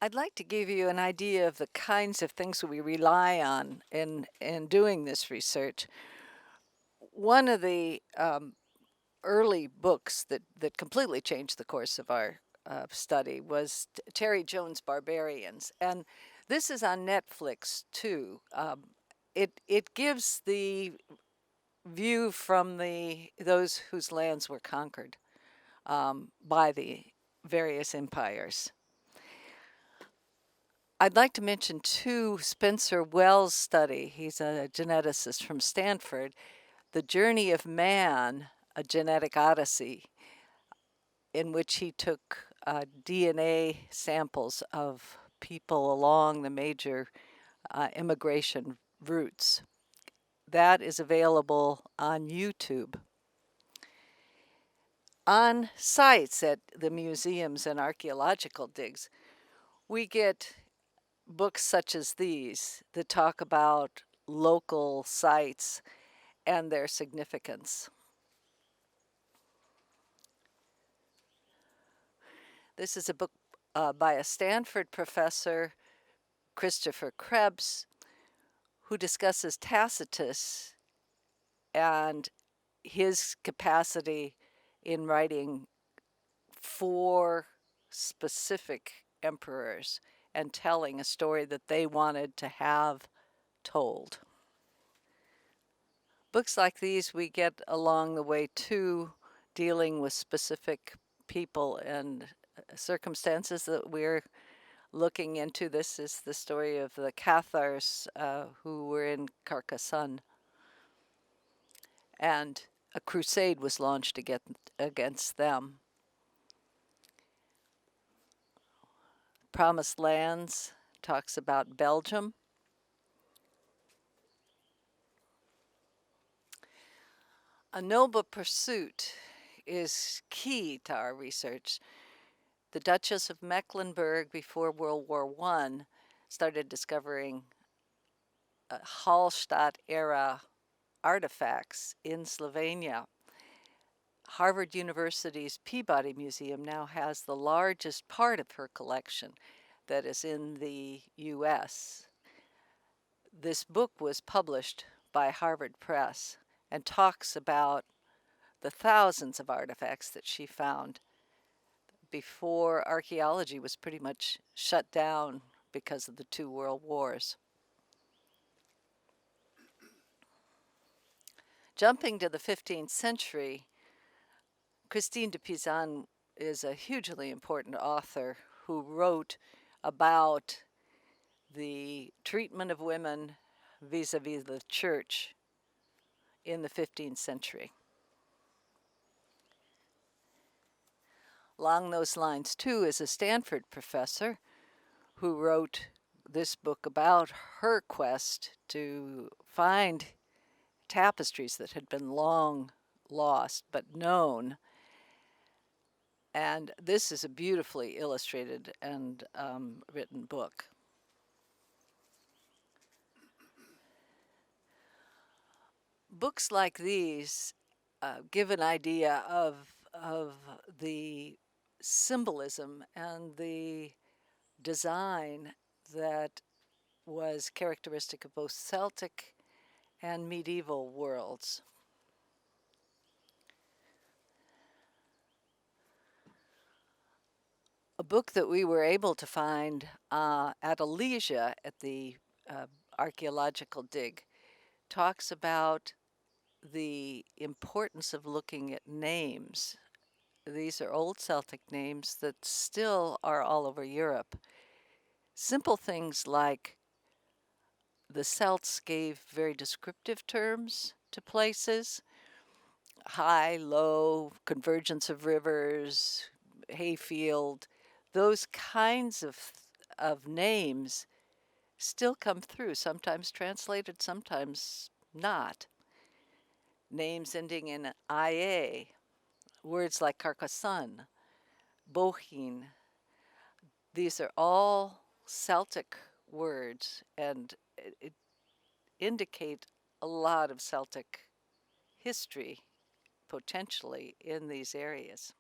I'd like to give you an idea of the kinds of things we rely on in doing this research. One of the early books that completely changed the course of our study was Terry Jones' Barbarians, and this is on Netflix too. It gives the view from those whose lands were conquered by the various empires. I'd like to mention too Spencer Wells' study. He's a geneticist from Stanford. The Journey of Man, a Genetic Odyssey, in which he took DNA samples of people along the major immigration routes. That is available on YouTube. On sites at the museums and archaeological digs, we get books such as these that talk about local sites and their significance. This is a book by a Stanford professor, Christopher Krebs, who discusses Tacitus and his capacity in writing for specific emperors and telling a story that they wanted to have told. Books like these we get along the way too, dealing with specific people and circumstances that we're looking into. This is the story of the Cathars who were in Carcassonne, and a crusade was launched against them. Promised Lands talks about Belgium. A noble pursuit is key to our research. The Duchess of Mecklenburg before World War I started discovering Hallstatt-era artifacts in Slovenia. Harvard University's Peabody Museum now has the largest part of her collection that is in the U.S. This book was published by Harvard Press and talks about the thousands of artifacts that she found before archaeology was pretty much shut down because of the two world wars. Jumping to the 15th century, Christine de Pizan is a hugely important author who wrote about the treatment of women vis-a-vis the church in the 15th century. Along those lines, too, is a Stanford professor who wrote this book about her quest to find tapestries that had been long lost but known. And this is a beautifully illustrated and written book. Books like these give an idea of the symbolism and the design that was characteristic of both Celtic and medieval worlds. A book that we were able to find at Alesia at the archaeological dig talks about the importance of looking at names. These are old Celtic names that still are all over Europe. Simple things like the Celts gave very descriptive terms to places: high, low, convergence of rivers, hayfield. Those kinds of names still come through, sometimes translated, sometimes not. Names ending in IA, words like Carcassonne, Bohin. These are all Celtic words and it indicate a lot of Celtic history potentially in these areas.